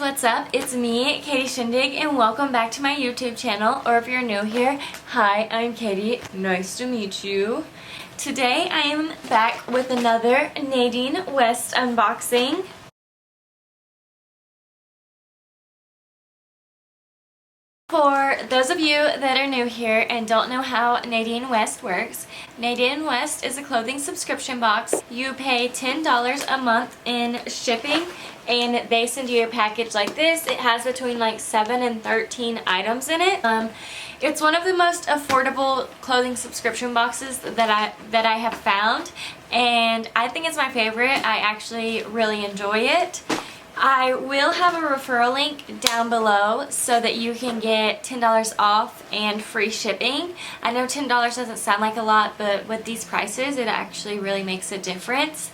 what's up? It's me, Katie Shindig, and welcome back to my YouTube channel, or if you're new here, hi, I'm Katie. Nice to meet you. Today I am back with another Nadine West unboxing. For those of you that are new here and don't know how Nadine West works, Nadine West is a clothing subscription box. You pay $10 a month in shipping and they send you a package like this. It has between like 7 and 13 items in it. It's one of the most affordable clothing subscription boxes that I have found, and I think it's my favorite. I actually really enjoy it. I will have a referral link down below so that you can get $10 off and free shipping. I know $10 doesn't sound like a lot, but with these prices it actually really makes a difference.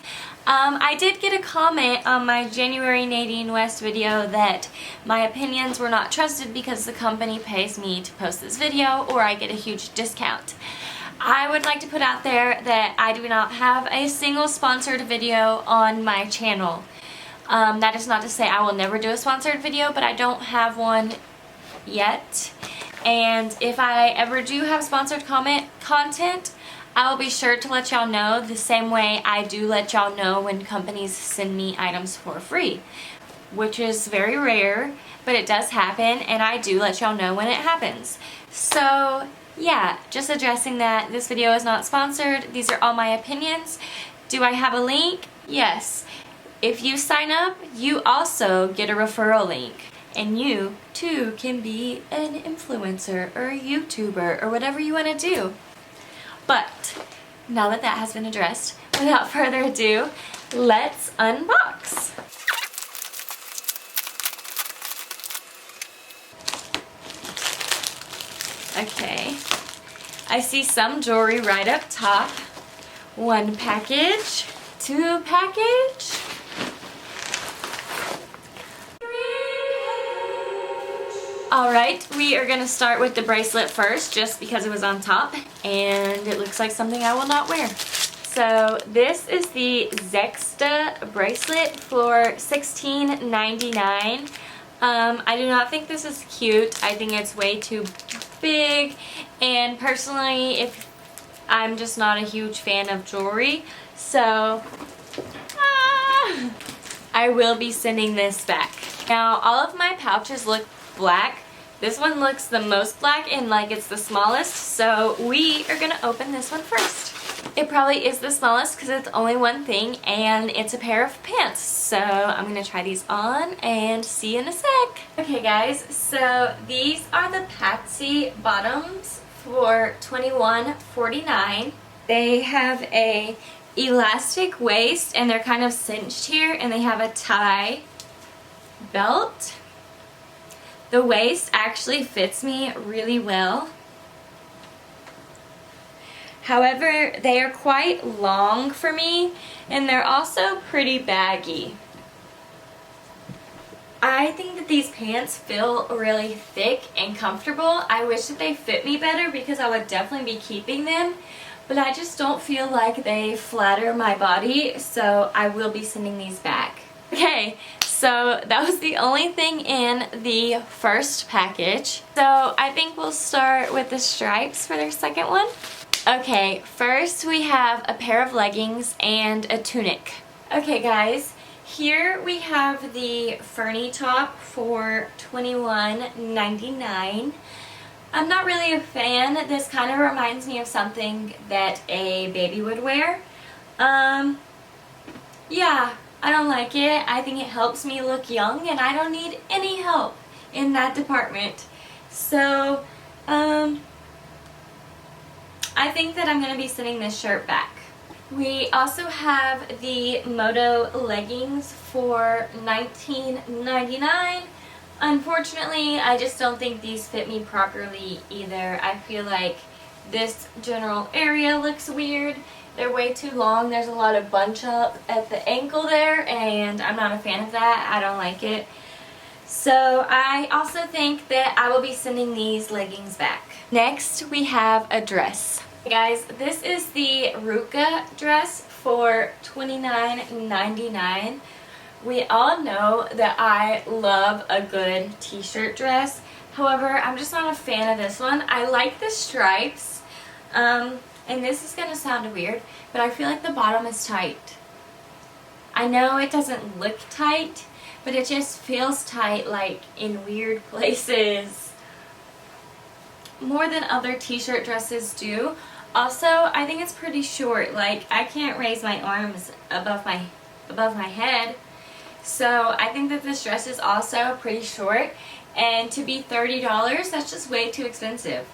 I did get a comment on my January Nadine West video that my opinions were not trusted because the company pays me to post this video or I get a huge discount. I would like to put out there that I do not have a single sponsored video on my channel. That is not to say I will never do a sponsored video, but I don't have one yet. And if I ever do have sponsored content, I will be sure to let y'all know the same way I do let y'all know when companies send me items for free, which is very rare, but it does happen, and I do let y'all know when it happens. So yeah, just addressing that this video is not sponsored. These are all my opinions. Do I have a link? Yes. If you sign up, you also get a referral link, and you too can be an influencer or a YouTuber or whatever you want to do. But now that that has been addressed, without further ado, let's unbox. Okay, I see some jewelry right up top. One package, two package. Alright, we are going to start with the bracelet first, just because it was on top, and it looks like something I will not wear. So this is the Zexta bracelet for $16.99. I do not think this is cute. I think it's way too big, and personally, I'm just not a huge fan of jewelry, so I will be sending this back. Now, all of my pouches look black. This one looks the most black and like it's the smallest, so we are gonna open this one first. It probably is the smallest because it's only one thing, and it's a pair of pants. So I'm gonna try these on and see you in a sec. Okay guys, so these are the Patsy bottoms for $21.49. They have a elastic waist and they're kind of cinched here, and they have a tie belt. The waist actually fits me really well. However, they are quite long for me, and they're also pretty baggy. I think that these pants feel really thick and comfortable. I wish that they fit me better because I would definitely be keeping them, but I just don't feel like they flatter my body, so I will be sending these back. Okay, so that was the only thing in the first package. So I think we'll start with the stripes for their second one. Okay, first we have a pair of leggings and a tunic. Okay guys, here we have the Fernie top for $21.99. I'm not really a fan. This kind of reminds me of something that a baby would wear. Yeah. I don't like it. I think it helps me look young, and I don't need any help in that department. So, I think that I'm going to be sending this shirt back. We also have the Moto leggings for $19.99. Unfortunately, I just don't think these fit me properly either. I feel like this general area looks weird. They're way too long. There's a lot of bunch up at the ankle there, and I'm not a fan of that. I don't like it. So I also think that I will be sending these leggings back. Next, we have a dress. Hey guys, this is the Ruka dress for $29.99. We all know that I love a good t-shirt dress. However, I'm just not a fan of this one. I like the stripes. And this is going to sound weird, but I feel like the bottom is tight. I know it doesn't look tight, but it just feels tight, like in weird places. More than other t-shirt dresses do. Also, I think it's pretty short. Like, I can't raise my arms above my head. So I think that this dress is also pretty short, and to be $30, that's just way too expensive.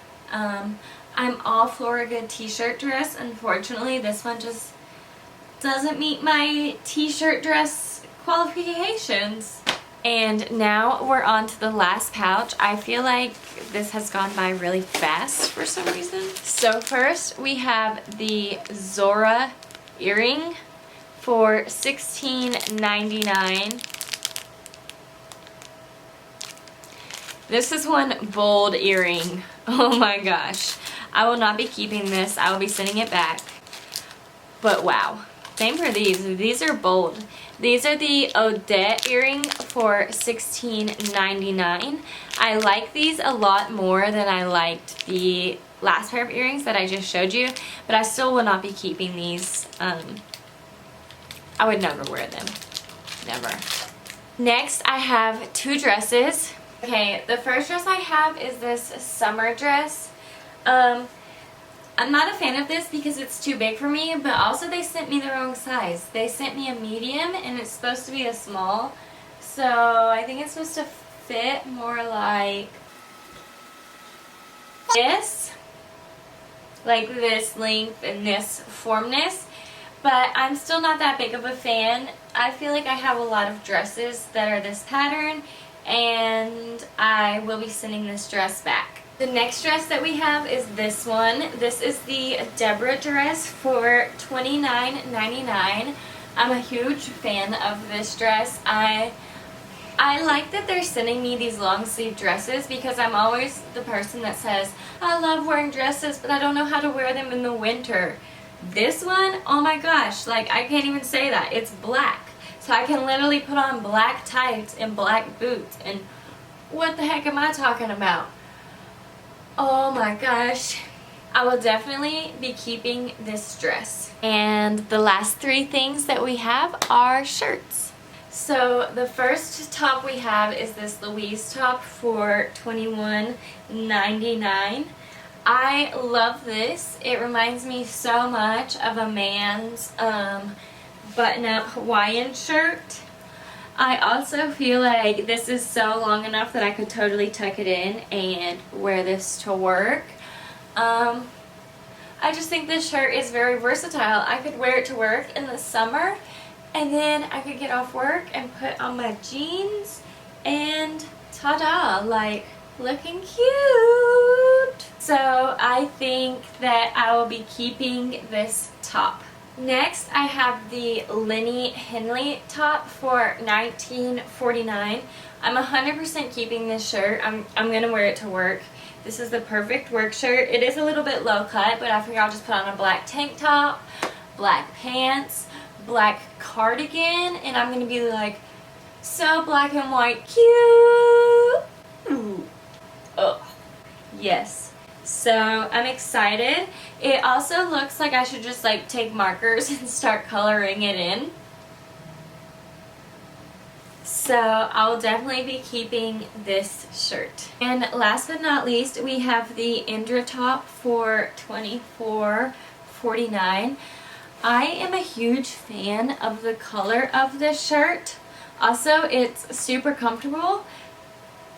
I'm all for a good t-shirt dress. Unfortunately, this one just doesn't meet my t-shirt dress qualifications. And now we're on to the last pouch. I feel like this has gone by really fast for some reason. So first we have the Zora earring for $16.99. This is one bold earring. Oh my gosh. I will not be keeping this. I will be sending it back. But wow. Same for these. These are bold. These are the Odette earring for $16.99. I like these a lot more than I liked the last pair of earrings that I just showed you, but I still will not be keeping these. I would never wear them. Never. Next, I have two dresses. Okay, the first dress I have is this summer dress. I'm not a fan of this because it's too big for me, but also they sent me the wrong size. They sent me a medium and it's supposed to be a small. So I think it's supposed to fit more like this. Like this length and this formness. But I'm still not that big of a fan. I feel like I have a lot of dresses that are this pattern, and I will be sending this dress back. The next dress that we have is this one. This is the Deborah dress for $29.99. I'm a huge fan of this dress. I like that they're sending me these long sleeve dresses because I'm always the person that says, I love wearing dresses, but I don't know how to wear them in the winter. This one, oh my gosh, like I can't even say that. It's black. So I can literally put on black tights and black boots, and what the heck am I talking about? Oh my gosh. I will definitely be keeping this dress. And the last three things that we have are shirts. So the first top we have is this Louise top for $21.99. I love this. It reminds me so much of a man's button-up Hawaiian shirt. I also feel like this is so long enough that I could totally tuck it in and wear this to work. I just think this shirt is very versatile. I could wear it to work in the summer, and then I could get off work and put on my jeans and ta-da, like looking cute. So I think that I will be keeping this top. Next, I have the Lenny Henley top for $19.49. I'm 100% keeping this shirt. I'm going to wear it to work. This is the perfect work shirt. It is a little bit low cut, but I figure I'll just put on a black tank top, black pants, black cardigan, and I'm going to be like so black and white cute. Ooh. Oh, yes. So I'm excited. It also looks like I should just like take markers and start coloring it in. So I'll definitely be keeping this shirt. And last but not least, we have the Indra top for $24.49. I am a huge fan of the color of this shirt. Also, it's super comfortable.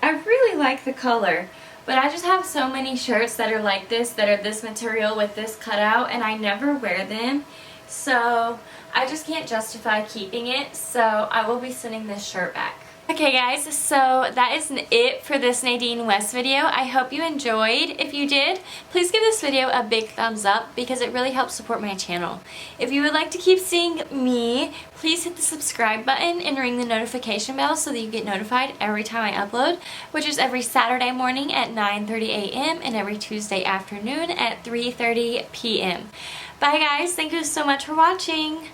I really like the color. But I just have so many shirts that are like this, that are this material with this cutout, and I never wear them. So I just can't justify keeping it, so I will be sending this shirt back. Okay guys, so that is it for this Nadine West video. I hope you enjoyed. If you did, please give this video a big thumbs up because it really helps support my channel. If you would like to keep seeing me, please hit the subscribe button and ring the notification bell so that you get notified every time I upload, which is every Saturday morning at 9:30 a.m. and every Tuesday afternoon at 3:30 p.m. Bye guys, thank you so much for watching.